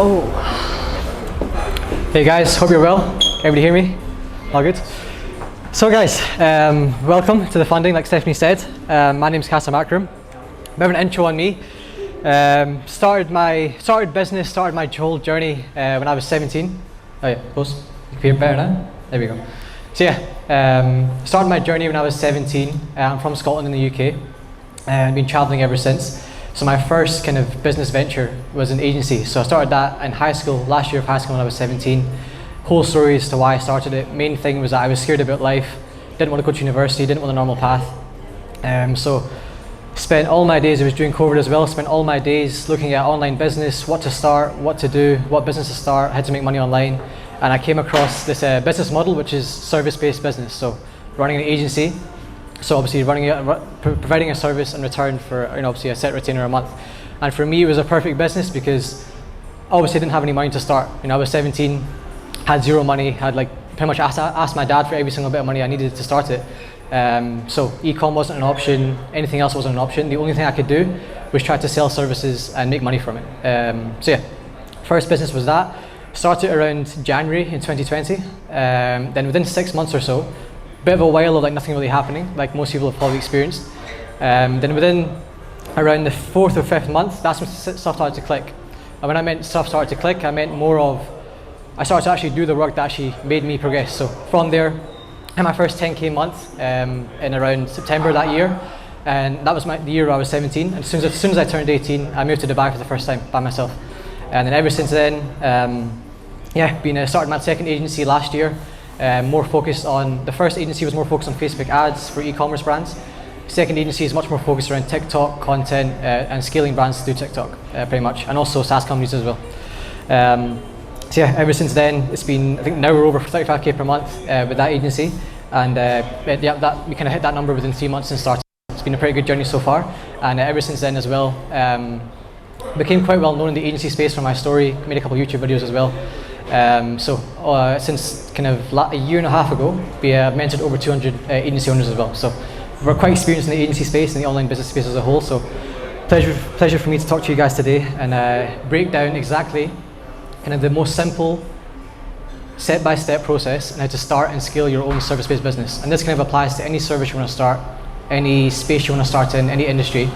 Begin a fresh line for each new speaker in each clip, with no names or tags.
Oh. Hey guys, hope you're well. Everybody hear me? All good? So guys, welcome to the funding, like Stephanie said. My name's Kasim Akram. Bit of an intro on me. Started my whole journey when I was 17. Oh yeah, close. You can hear better now? There we go. So yeah, started my journey when I was 17. I'm from Scotland in the UK and been traveling ever since. So my first kind of business venture was an agency. So I started that in high school, last year of high school when I was 17. Whole story as to why I started it. Main thing was that I was scared about life, didn't want to go to university, didn't want a normal path. So spent all my days, it was during COVID as well, spent all my days looking at online business, what to start, what to do, what business to start, how to make money online. And I came across this business model, which is service-based business. So running an agency, so obviously providing a service in return for obviously a set retainer a month. And for me, it was a perfect business because obviously I didn't have any money to start. I was 17, had zero money, had like pretty much asked my dad for every single bit of money I needed to start it. So e-com wasn't an option, anything else wasn't an option. The only thing I could do was try to sell services and make money from it. So yeah, first business was that. Started around January in 2020. Then within 6 months or so, bit of a while of like nothing really happening, like most people have probably experienced. Then within around the 4th or 5th month, that's when stuff started to click. And when I meant stuff started to click, I meant more of, I started to actually do the work that actually made me progress. So from there, I had my first 10K month in around September that year. And that was the year I was 17. And as soon as I turned 18, I moved to Dubai for the first time by myself. And then ever since then, started my second agency last year. More focused on, the first agency was more focused on Facebook ads for e-commerce brands. Second agency is much more focused around TikTok content and scaling brands through TikTok pretty much, and also SaaS companies as well. So yeah, ever since then, it's been, I think now we're over 35K per month with that agency, and we kind of hit that number within 3 months and started. It's been a pretty good journey so far, and ever since then as well, became quite well known in the agency space for my story, made a couple of YouTube videos as well. Since kind of a year and a half ago, we have mentored over 200 agency owners as well. So we're quite experienced in the agency space and the online business space as a whole. So pleasure for me to talk to you guys today and break down exactly kind of the most simple step-by-step process and how to start and scale your own service-based business. And this kind of applies to any service you want to start, any space you want to start in, any industry.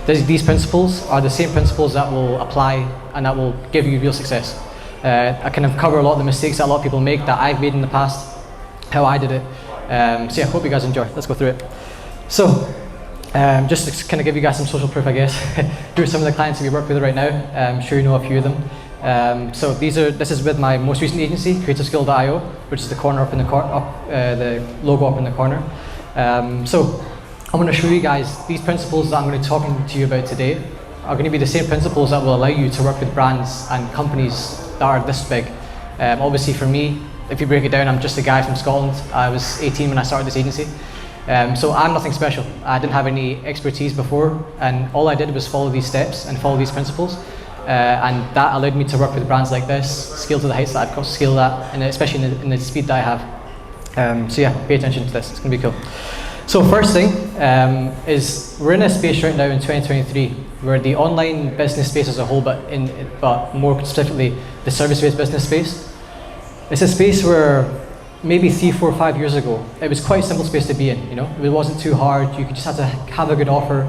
These principles are the same principles that will apply and that will give you real success. I kind of cover a lot of the mistakes that a lot of people make that I've made in the past, how I did it. So yeah, hope you guys enjoy. Let's go through it. So just to kind of give you guys some social proof, I guess. Here are some of the clients that we work with right now. I'm sure you know a few of them. So this is with my most recent agency, creativeskill.io, which is the corner up in the logo up in the corner. So I'm going to show you guys these principles that I'm going to be talking to you about today are going to be the same principles that will allow you to work with brands and companies that are this big. Obviously for me, if you break it down, I'm just a guy from Scotland. I was 18 when I started this agency. So I'm nothing special. I didn't have any expertise before, and all I did was follow these steps and follow these principles. And that allowed me to work with brands like this, scale to the heights that I've got to scale that, and especially in the speed that I have. So yeah, pay attention to this, it's gonna be cool. So first thing is we're in a space right now in 2023 where the online business space as a whole, but more specifically the service-based business space, it's a space where maybe 3, 4, 5 years ago it was quite a simple space to be in. It wasn't too hard. You could just have to have a good offer,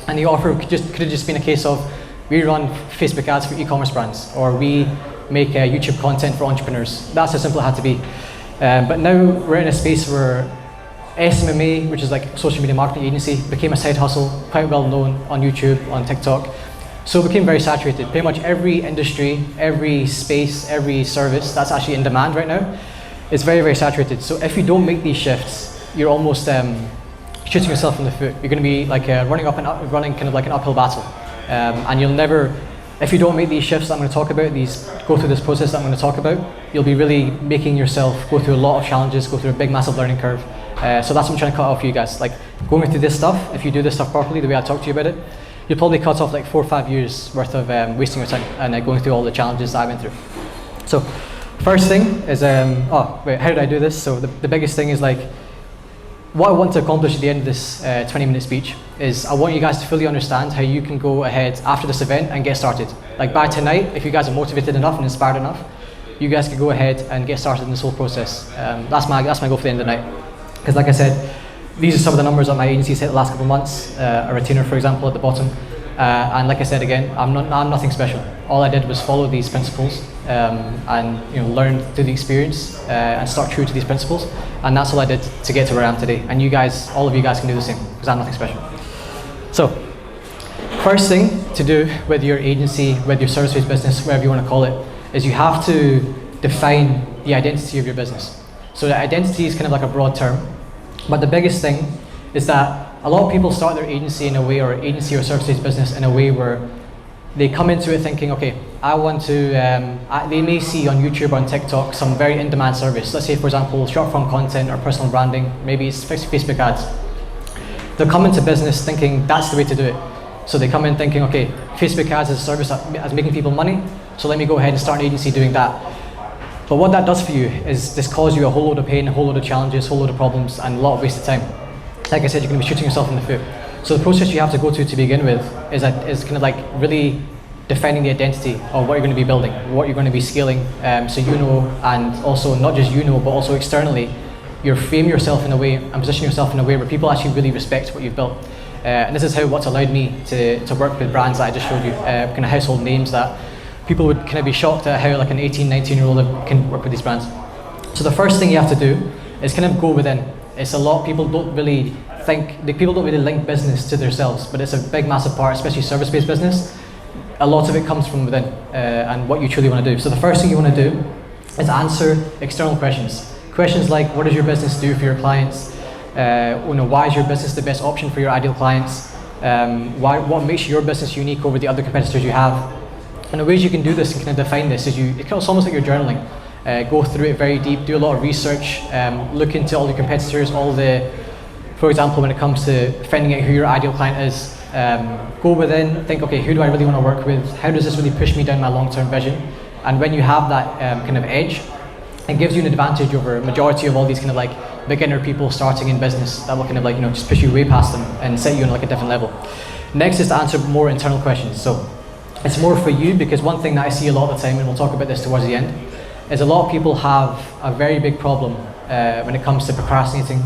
and the offer could have just been a case of we run Facebook ads for e-commerce brands, or we make YouTube content for entrepreneurs. That's how simple it had to be. But now we're in a space where SMMA, which is like social media marketing agency, became a side hustle, quite well known on YouTube, on TikTok. So it became very saturated. Pretty much every industry, every space, every service that's actually in demand right now is very, very saturated. So if you don't make these shifts, you're almost shooting yourself in the foot. You're going to be like running kind of like an uphill battle. And you'll never, if you don't make these shifts that I'm going to talk about, go through this process that I'm going to talk about, you'll be really making yourself go through a lot of challenges, go through a big, massive learning curve. So that's what I'm trying to cut off for you guys. Like going through this stuff, if you do this stuff properly, the way I talk to you about it, you'll probably cut off like 4 or 5 years worth of wasting your time and going through all the challenges that I went through. So first thing is, how did I do this? So the biggest thing is like, what I want to accomplish at the end of this 20-minute speech is I want you guys to fully understand how you can go ahead after this event and get started. Like by tonight, if you guys are motivated enough and inspired enough, you guys can go ahead and get started in this whole process. That's my goal for the end of the night. Because like I said, these are some of the numbers that my agency's hit the last couple of months. A retainer, for example, at the bottom. And like I said again, I'm nothing special. All I did was follow these principles and learn through the experience and start true to these principles. And that's all I did to get to where I am today. And you guys, all of you guys can do the same, because I'm nothing special. So, first thing to do with your agency, with your service-based business, whatever you want to call it, is you have to define the identity of your business. So the identity is kind of like a broad term, but the biggest thing is that a lot of people start their agency in a way, or agency or service-based business in a way where they come into it thinking, okay, I want to, they may see on YouTube or on TikTok some very in-demand service. Let's say, for example, short-form content or personal branding, maybe it's Facebook ads. They'll come into business thinking that's the way to do it. So they come in thinking, okay, Facebook ads is a service that's making people money, so let me go ahead and start an agency doing that. But what that does for you is this causes you a whole load of pain, a whole load of challenges, a whole load of problems, and a lot of wasted time. Like I said, you're going to be shooting yourself in the foot. So the process you have to go to begin with is kind of like really defining the identity of what you're going to be building, what you're going to be scaling, so you know, and also not just you know, but also externally, you frame yourself in a way and position yourself in a way where people actually really respect what you've built. And this is what's allowed me to work with brands that I just showed you, kind of household names that people would kind of be shocked at how like an 18, 19-year-old can work with these brands. So the first thing you have to do is kind of go within. It's a lot, people don't really link business to themselves, but it's a big, massive part, especially service-based business. A lot of it comes from within and what you truly want to do. So the first thing you want to do is answer external questions. Questions like, what does your business do for your clients? Why is your business the best option for your ideal clients? What makes your business unique over the other competitors you have? And the ways you can do this and kind of define this is it's almost like you're journaling. Go through it very deep, do a lot of research, look into all your competitors, for example, when it comes to finding out who your ideal client is, go within, think, okay, who do I really want to work with? How does this really push me down my long-term vision? And when you have that kind of edge, it gives you an advantage over a majority of all these kind of like beginner people starting in business that will kind of like, just push you way past them and set you on like a different level. Next is to answer more internal questions. So it's more for you, because one thing that I see a lot of the time, and we'll talk about this towards the end, is a lot of people have a very big problem when it comes to procrastinating,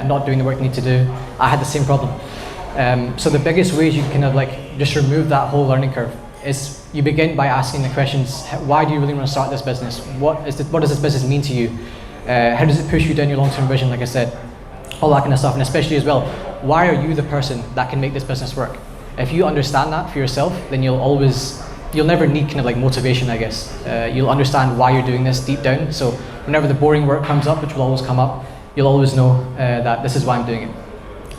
not doing the work they need to do. I had the same problem. So the biggest ways you can kind of like just remove that whole learning curve is you begin by asking the questions, why do you really want to start this business? What does this business mean to you? How does it push you down your long-term vision, like I said? All that kind of stuff, and especially as well, why are you the person that can make this business work? If you understand that for yourself, then you'll never need kind of like motivation, I guess. You'll understand why you're doing this deep down. So whenever the boring work comes up, which will always come up, you'll always know that this is why I'm doing it.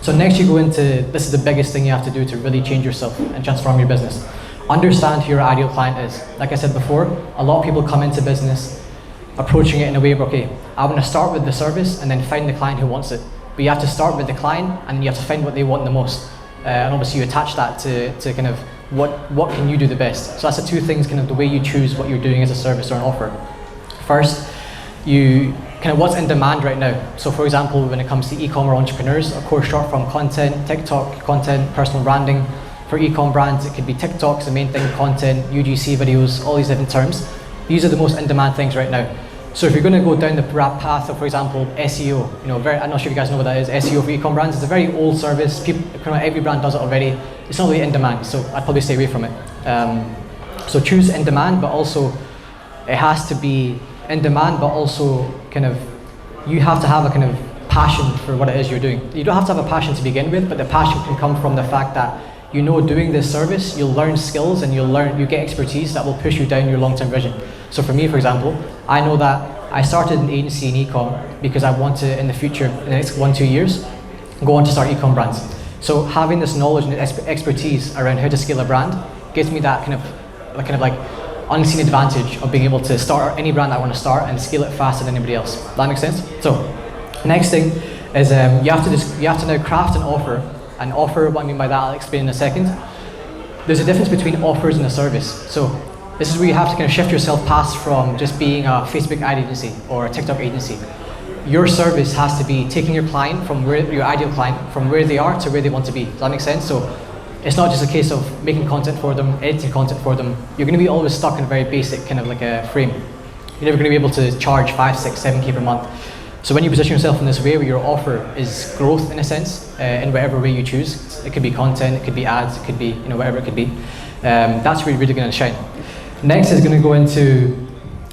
So next you go into, this is the biggest thing you have to do to really change yourself and transform your business. Understand who your ideal client is. Like I said before, a lot of people come into business approaching it in a way where, okay, I want to start with the service and then find the client who wants it. But you have to start with the client and you have to find what they want the most. And obviously you attach that to kind of what can you do the best. So that's the two things, kind of the way you choose what you're doing as a service or an offer. First, you kind of what's in demand right now. So for example, when it comes to e-commerce entrepreneurs, of course, short form content, TikTok content, personal branding. For e-com brands, it could be TikTok's the main thing, content, UGC videos, all these different terms. These are the most in-demand things right now. So if you're going to go down the path of, for example, SEO, I'm not sure if you guys know what that is. SEO for e-com brands, it's a very old service. Every brand does it already. It's not really in demand, so I'd probably stay away from it. So choose in demand, but also it has to be in demand, but also kind of you have to have a kind of passion for what it is you're doing. You don't have to have a passion to begin with, but the passion can come from the fact that doing this service, you'll learn skills and you get expertise that will push you down your long-term vision. So for me, for example, I know that I started an agency in e-com because I want to, in the future, in the next 1-2 years, go on to start e-com brands. So having this knowledge and expertise around how to scale a brand gives me that kind of like unseen advantage of being able to start any brand I want to start and scale it faster than anybody else. Does that make sense? So next thing is you have to now craft an offer. An offer, what I mean by that, I'll explain in a second. There's a difference between offers and a service. So this is where you have to kind of shift yourself past from just being a Facebook ad agency or a TikTok agency. your service has to be taking your client from your ideal client, from where they are to where they want to be. Does that make sense? So it's not just a case of making content for them, editing content for them. You're going to be always stuck in a very basic kind of like a frame. You're never going to be able to charge 5, 6, 7K per month. So when you position yourself in this way where your offer is growth in a sense, in whatever way you choose, it could be content, it could be ads, it could be whatever it could be, that's where you're really going to shine. Next is going to go into,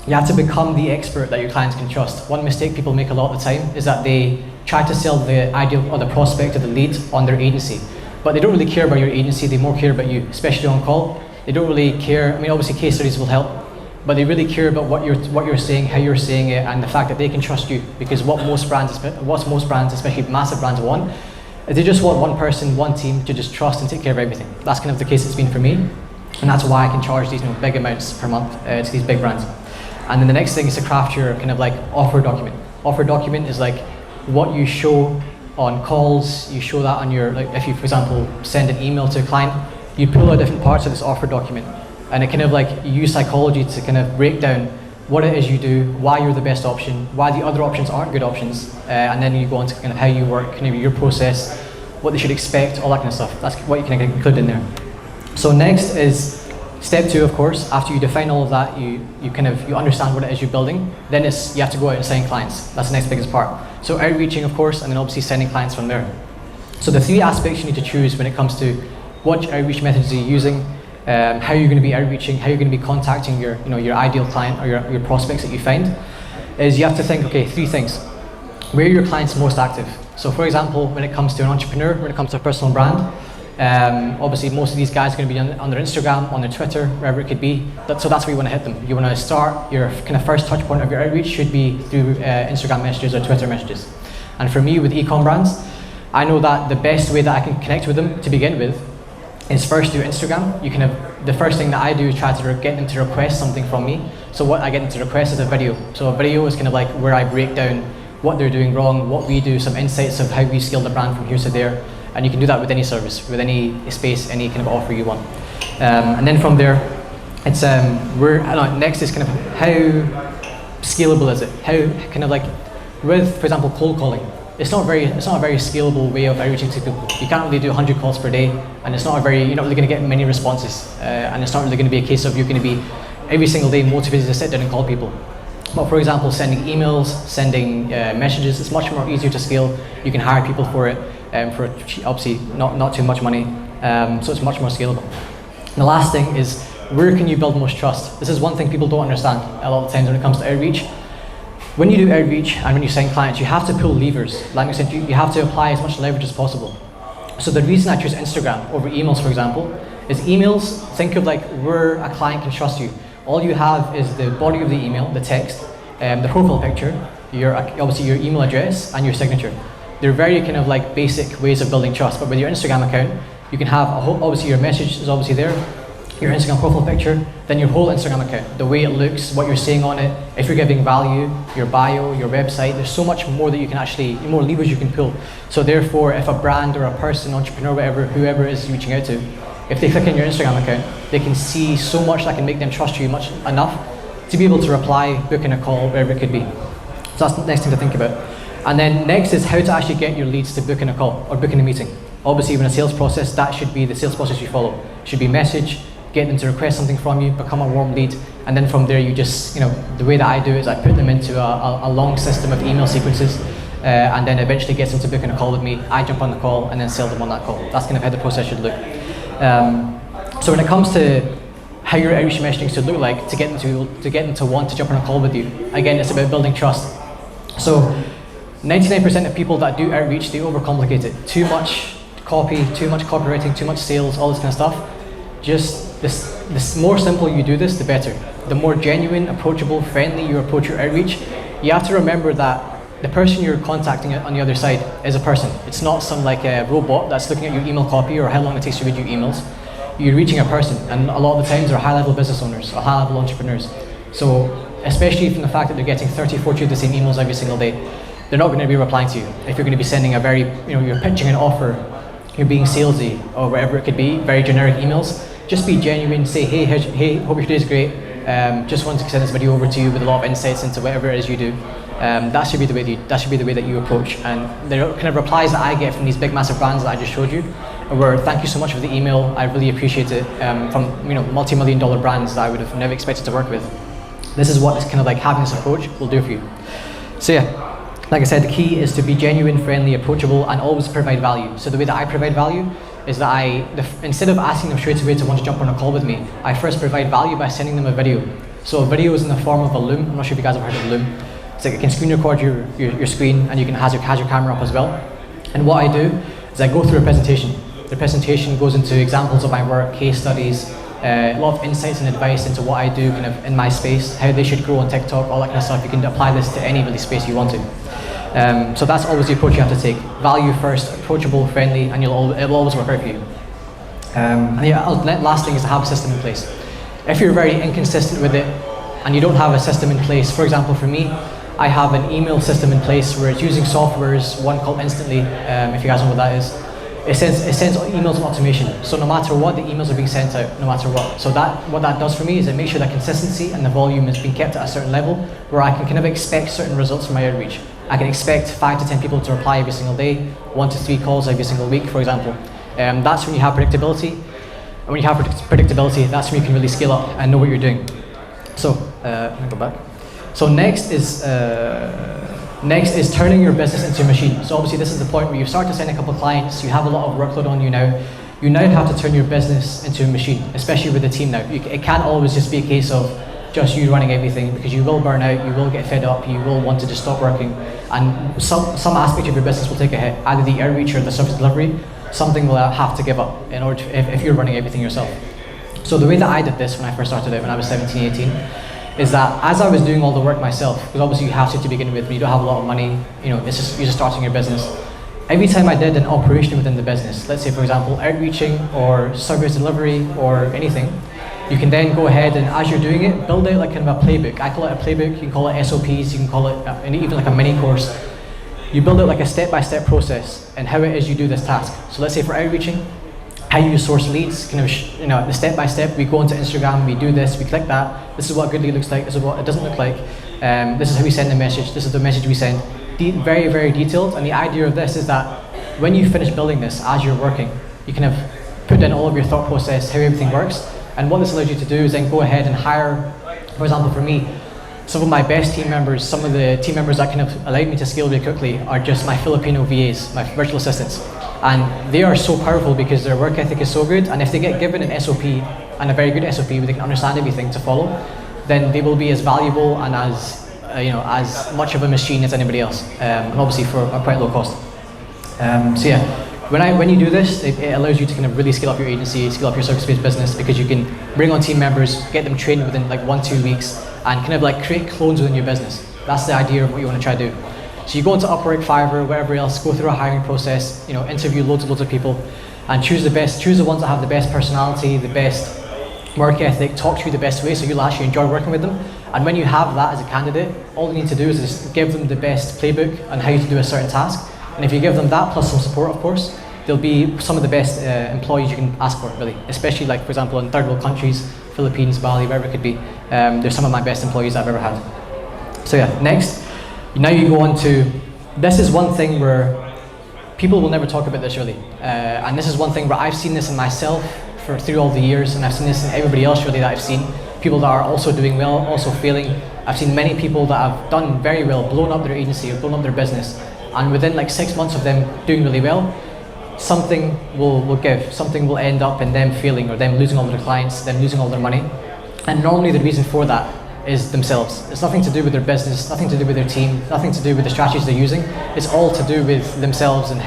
you have to become the expert that your clients can trust. One mistake people make a lot of the time is that they try to sell the ideal or the prospect or the lead on their agency, but they don't really care about your agency, they more care about you, especially on call. They don't really care, I mean obviously case studies will help, but they really care about what you're saying, how you're saying it, and the fact that they can trust you. Because what most brands, especially massive brands, want is they just want one person, one team to just trust and take care of everything. That's kind of the case it's been for me, and that's why I can charge these big amounts per month to these big brands. And then the next thing is to craft your kind of like offer document. Offer document is like what you show on calls. You show that on your, like if you, for example, send an email to a client, you pull out different parts of this offer document. And it kind of like, you use psychology to kind of break down what it is you do, why you're the best option, why the other options aren't good options, and then you go on to kind of how you work, kind of your process, what they should expect, all that kind of stuff. That's what you can include in there. So next is step 2, of course. After you define all of that, you understand what it is you're building. Then you have to go out and sign clients. That's the next biggest part. So outreaching, of course, and then obviously sending clients from there. So the 3 aspects you need to choose when it comes to what outreach methods are you using, how you're going to be outreaching, how you're going to be contacting your ideal client or your prospects that you find, is you have to think, okay, 3 things. Where are your clients most active? So for example, when it comes to an entrepreneur, when it comes to a personal brand, obviously most of these guys are going to be on their Instagram, on their Twitter, wherever it could be. So that's where you want to hit them. You want to start, your kind of first touch point of your outreach should be through Instagram messages or Twitter messages. And for me with e-com brands, I know that the best way that I can connect with them to begin with is first through Instagram. The first thing that I do is try to get them to request something from me. So what I get them to request is a video. So a video is kind of like where I break down what they're doing wrong, what we do, some insights of how we scale the brand from here to there. And you can do that with any service, with any space, any kind of offer you want. And then from there, it's next is kind of how scalable is it? How kind of like with, for example, cold calling. It's not a very scalable way of outreaching to people. You can't really do 100 calls per day, and you're not really going to get many responses. And it's not really going to be a case of you're going to be every single day motivated to sit down and call people. But for example, sending emails, sending messages, it's much more easier to scale. You can hire people for it, for obviously not too much money. So it's much more scalable. And the last thing is, where can you build most trust? This is one thing people don't understand a lot of times when it comes to outreach. When you do outreach and when you sign clients, you have to pull levers. Like I said, you have to apply as much leverage as possible. So the reason I choose Instagram over emails, for example, is emails, think of like where a client can trust you. All you have is the body of the email, the text, the profile picture, obviously your email address and your signature. They're very kind of like basic ways of building trust. But with your Instagram account, you can have obviously your message is obviously there, your Instagram profile picture, then your whole Instagram account, the way it looks, what you're saying on it, if you're giving value, your bio, your website. There's so much more that you can actually, more levers you can pull. So therefore, if a brand or a person, entrepreneur, whoever is reaching out to, if they click on your Instagram account, they can see so much that can make them trust you enough to be able to reply, book in a call, wherever it could be. So that's the next thing to think about. And then next is how to actually get your leads to book in a call or book in a meeting. Obviously, when a sales process, that should be the sales process you follow. It should be message, get them to request something from you, become a warm lead, and then from there you just, the way that I do is I put them into a long system of email sequences, and then eventually gets them to book in a call with me. I jump on the call and then sell them on that call. That's kind of how the process should look. So when it comes to how your outreach messaging should look like to get them to want to jump on a call with you, again, it's about building trust. So 99% of people that do outreach, they overcomplicate it. Too much copy, too much copywriting, too much sales, all this kind of stuff. Just this more simple you do this, the better. The more genuine, approachable, friendly you approach your outreach, you have to remember that the person you're contacting on the other side is a person. It's not some like a robot that's looking at your email copy or how long it takes to read your emails. You're reaching a person, and a lot of the times they're high-level business owners or high-level entrepreneurs. So especially from the fact that they're getting 30, 40 of the same emails every single day, they're not going to be replying to you. If you're going to be sending a very, you're pitching an offer, you're being salesy or whatever it could be, very generic emails, just be genuine, say, hey, hope your day's great, just want to send this video over to you with a lot of insights into whatever it is you do. That should be the way that you approach. And the kind of replies that I get from these big massive brands that I just showed you were, thank you so much for the email, I really appreciate it, from multi-million-dollar brands that I would have never expected to work with. This is what kind of like having this approach will do for you. So yeah, like I said, the key is to be genuine, friendly, approachable, and always provide value. So the way that I provide value is that instead of asking them straight away to want to jump on a call with me, I first provide value by sending them a video. So a video is in the form of a loom. I'm not sure if you guys have heard of loom. It's like it can screen record your screen, and you can have your camera up as well. And what I do is I go through a presentation. The presentation goes into examples of my work, case studies, a lot of insights and advice into what I do kind of in my space, how they should grow on TikTok, all that kind of stuff. You can apply this to any really space you want to. So that's always the approach you have to take. Value first, approachable, friendly, and it'll always work out for you. And yeah, last thing is to have a system in place. If you're very inconsistent with it and you don't have a system in place, for example, for me, I have an email system in place where it's using softwares, one called Instantly, if you guys know what that is. It sends emails and automation. So no matter what, the emails are being sent out, no matter what. So what that does for me is it makes sure that consistency and the volume is being kept at a certain level where I can kind of expect certain results from my outreach. I can expect 5 to 10 people to reply every single day, 1 to 3 calls every single week, for example. That's when you have predictability. And when you have predictability, that's when you can really scale up and know what you're doing. So, let me go back. So next is turning your business into a machine. So obviously this is the point where you start to sign a couple of clients, you have a lot of workload on you now. You now have to turn your business into a machine, especially with the team now. It can't always just be a case of just you running everything, because you will burn out, you will get fed up, you will want to just stop working, and some aspect of your business will take a hit, either the outreach or the service delivery. Something will have to give up in order to, if you're running everything yourself. So the way that I did this when I first started out, when I was 17, 18, is that as I was doing all the work myself, because obviously you have to begin with, when you don't have a lot of money, you're just starting your business. Every time I did an operation within the business, let's say for example outreaching or service delivery or anything, you can then go ahead and as you're doing it, build out like kind of a playbook. I call it a playbook, you can call it SOPs, you can call it even like a mini course. You build out like a step-by-step process and how it is you do this task. So let's say for outreaching, how you source leads, kind of, the step-by-step, we go into Instagram, we do this, we click that, this is what a good lead looks like, this is what it doesn't look like, this is how we send the message, this is the message we send. Very, very detailed, and the idea of this is that when you finish building this as you're working, you kind of put in all of your thought process, how everything works, and what this allows you to do is then go ahead and hire, for example for me, some of my best team members, some of the team members that kind of allowed me to scale really quickly are just my Filipino VAs, my virtual assistants. And they are so powerful because their work ethic is so good, and if they get given an SOP, and a very good SOP where they can understand everything to follow, then they will be as valuable and as as much of a machine as anybody else, and obviously for a quite low cost. So yeah, when you do this, it allows you to kind of really scale up your agency, scale up your service-based business, because you can bring on team members, get them trained within like 1-2 weeks, and kind of like create clones within your business. That's the idea of what you want to try to do. So you go into Upwork, Fiverr, whatever else, go through a hiring process, interview loads of people, and choose the ones that have the best personality, the best work ethic, talk to you the best way, so you'll actually enjoy working with them. And when you have that as a candidate, all you need to do is just give them the best playbook on how to do a certain task. And if you give them that plus some support, of course, they'll be some of the best employees you can ask for, really. Especially like, for example, in third world countries, Philippines, Bali, wherever it could be. They're some of my best employees I've ever had. So yeah, next, now you go on to, this is one thing where people will never talk about this really. And this is one thing where I've seen this in myself through all the years, and I've seen this in everybody else really that I've seen. People that are also doing well, also failing. I've seen many people that have done very well, blown up their agency or blown up their business, and within like 6 months of them doing really well, something will give, something will end up in them failing, or them losing all their clients, them losing all their money. And normally the reason for that is themselves. It's nothing to do with their business, nothing to do with their team, nothing to do with the strategies they're using. It's all to do with themselves and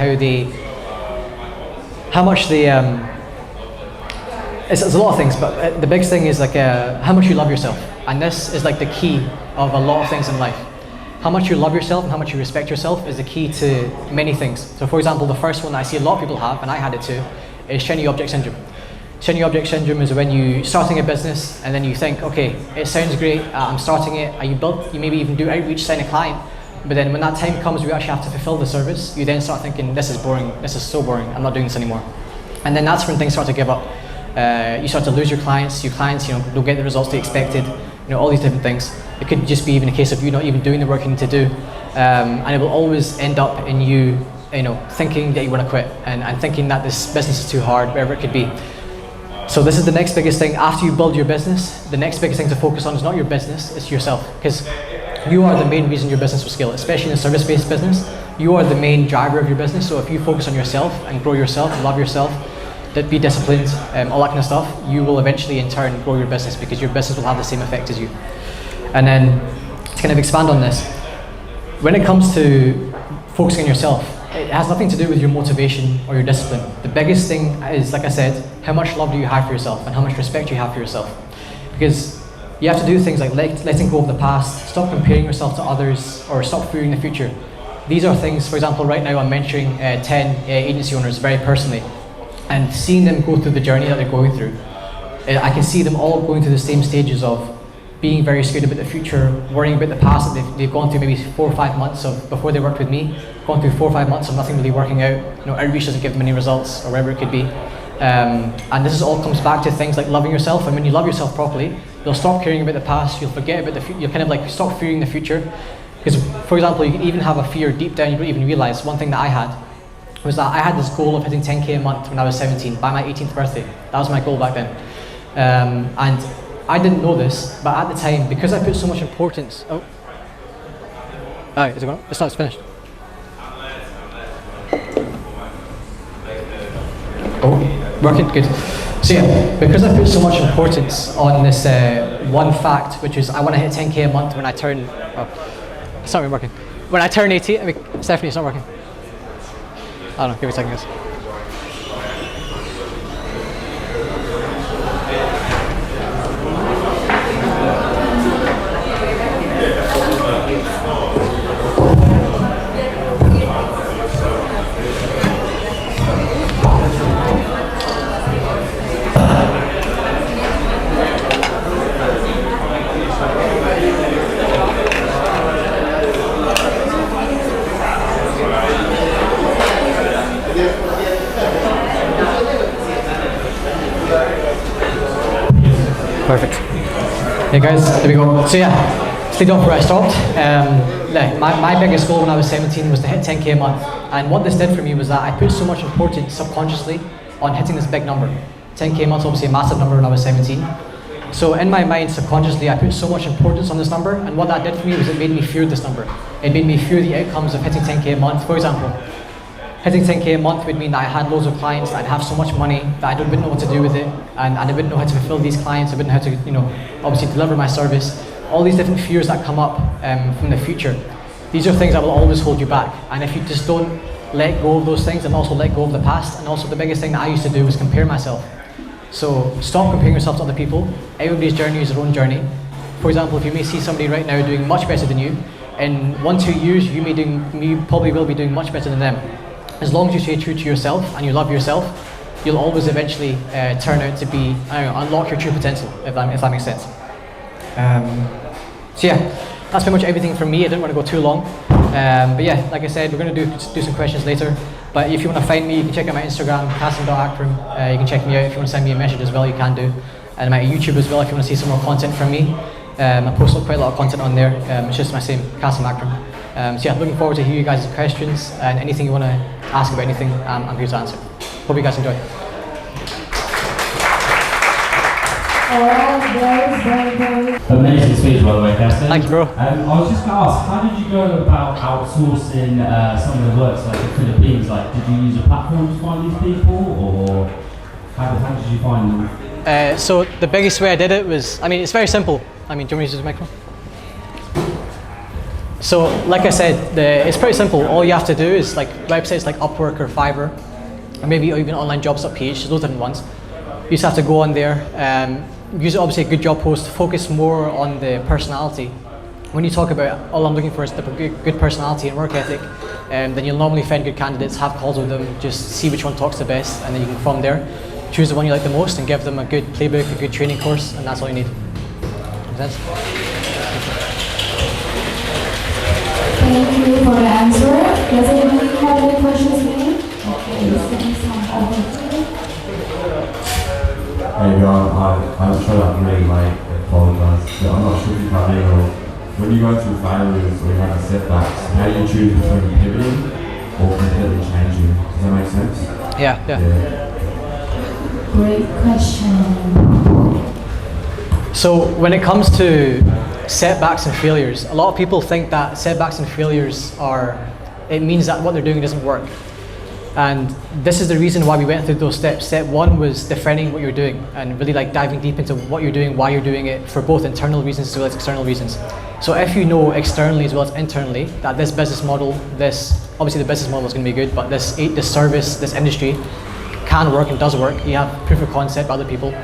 how much they, it's a lot of things, but the biggest thing is like how much you love yourself. And this is like the key of a lot of things in life. How much you love yourself and how much you respect yourself is the key to many things. So for example, the first one that I see a lot of people have, and I had it too, is shiny object syndrome. Shiny object syndrome is when you're starting a business and then you think, okay, it sounds great, I'm starting it, you maybe even do outreach, sign a client, but then when that time comes, we actually have to fulfill the service, you then start thinking, this is boring, this is so boring, I'm not doing this anymore. And then that's when things start to give up. You start to lose your clients don't get the results they expected, all these different things. It could just be even a case of you not even doing the work you need to do, and it will always end up in you thinking that you want to quit and thinking that this business is too hard, whatever it could be. So this is the next biggest thing. After you build your business, the next biggest thing to focus on is not your business, it's yourself. Because you are the main reason your business will scale, especially in a service-based business. You are the main driver of your business. So if you focus on yourself and grow yourself, love yourself, be disciplined, all that kind of stuff, you will eventually in turn grow your business, because your business will have the same effect as you. And then to kind of expand on this, when it comes to focusing on yourself, it has nothing to do with your motivation or your discipline. The biggest thing is, like I said, how much love do you have for yourself and how much respect you have for yourself. Because you have to do things like letting go of the past, stop comparing yourself to others, or stop fearing the future. These are things, for example, right now I'm mentoring 10 agency owners very personally, and seeing them go through the journey that they're going through. I can see them all going through the same stages of being very scared about the future, worrying about the past that they've gone through maybe 4 or 5 months of before they worked with me, gone through 4 or 5 months of nothing really working out, outreach doesn't give them any results, or whatever it could be. And this all comes back to things like loving yourself. And when you love yourself properly, you'll stop caring about the past, you'll forget about the future, you'll kind of like stop fearing the future. Because, for example, you can even have a fear deep down you don't even realize. One thing that I had was that I had this goal of hitting 10K a month when I was 17, by my 18th birthday. That was my goal back then. And I didn't know this, but at the time, because I put so much importance... Oh, is it going on? It's not, it's finished. Oh, working, good. So yeah, because I put so much importance on this one fact, which is I want to hit 10K a month when I turn... Oh, it's not even working. When I turn 18, Stephanie, it's not working. I don't know, give me a second, guys. Perfect. Hey guys, there we go. So yeah, stayed off where I stopped. My biggest goal when I was 17 was to hit 10K a month. And what this did for me was that I put so much importance subconsciously on hitting this big number. 10K a month is obviously a massive number when I was 17. So in my mind, subconsciously, I put so much importance on this number, and what that did for me was it made me fear this number. It made me fear the outcomes of hitting 10K a month. For example, hitting 10K a month would mean that I had loads of clients, that I'd have so much money that I wouldn't know what to do with it, and I wouldn't know how to fulfill these clients, I wouldn't know how to, obviously deliver my service. All these different fears that come up from the future, these are things that will always hold you back. And if you just don't let go of those things and also let go of the past, and also the biggest thing that I used to do was compare myself. So stop comparing yourself to other people. Everybody's journey is their own journey. For example, if you may see somebody right now doing much better than you, in 1-2 years you probably will be doing much better than them. As long as you stay true to yourself and you love yourself, you'll always eventually turn out to be, unlock your true potential, if that makes sense. So yeah, that's pretty much everything from me. I didn't want to go too long. But yeah, like I said, we're going to do some questions later. But if you want to find me, you can check out my Instagram, Kasim.akram. You can check me out. If you want to send me a message as well, you can do. And my YouTube as well, if you want to see some more content from me. I post quite a lot of content on there. It's just my same, Kasim Akram. So yeah, looking forward to hear you guys' questions, and anything you want to ask about anything, I'm here to answer. Hope you guys enjoy.
Very amazing speech, by the way, Kasim.
Thank you, bro.
I was just going to ask, how did you go about outsourcing some of the works, like the Philippines? Like, did you use a platform to find these people, or how did you find them?
So the biggest way I did it was, it's very simple. Do you want me to use the microphone? So, like I said, it's pretty simple. All you have to do is websites like Upwork or Fiverr, or maybe even onlinejobs.ph, there's those different ones. You just have to go on there, use obviously a good job post, focus more on the personality. When you talk about all I'm looking for is the good personality and work ethic, then you'll normally find good candidates, have calls with them, just see which one talks the best, and then you can from there choose the one you like the most and give them a good playbook, a good training course, and that's all you need. Make sense?
Thank you for the answer. Does anybody have any questions for me? Okay, let's get some over.
Hey, I'm trying to really apologize, but I'm not sure if you can hear or when you go through failures or you have setbacks, how do you choose between pivoting or completely changing? Does that make sense?
Yeah.
Great question.
So when it comes to setbacks and failures, a lot of people think that setbacks and failures it means that what they're doing doesn't work. And this is the reason why we went through those steps. Step one was defining what you're doing and really diving deep into what you're doing, why you're doing it, for both internal reasons as well as external reasons. So if you know externally as well as internally that this business model, obviously the business model is going to be good, but this service, this industry can work and does work. You have proof of concept by other people.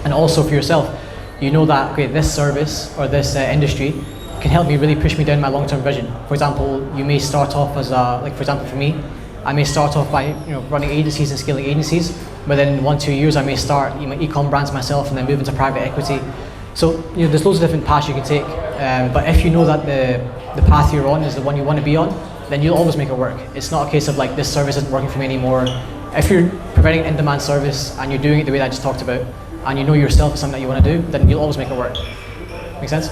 And also for yourself, you know that, okay, this service or this industry can help me really push me down my long-term vision. For example, you may start off as for example for me, I may start off by running agencies and scaling agencies, but then in 1-2 years I may start e-com brands myself and then move into private equity. So there's loads of different paths you can take, but if you know that the path you're on is the one you want to be on, then you'll always make it work. It's not a case of this service isn't working for me anymore. If you're providing an in-demand service and you're doing it the way that I just talked about, and you know yourself is something that you want to do, then you'll always make it work. Make sense?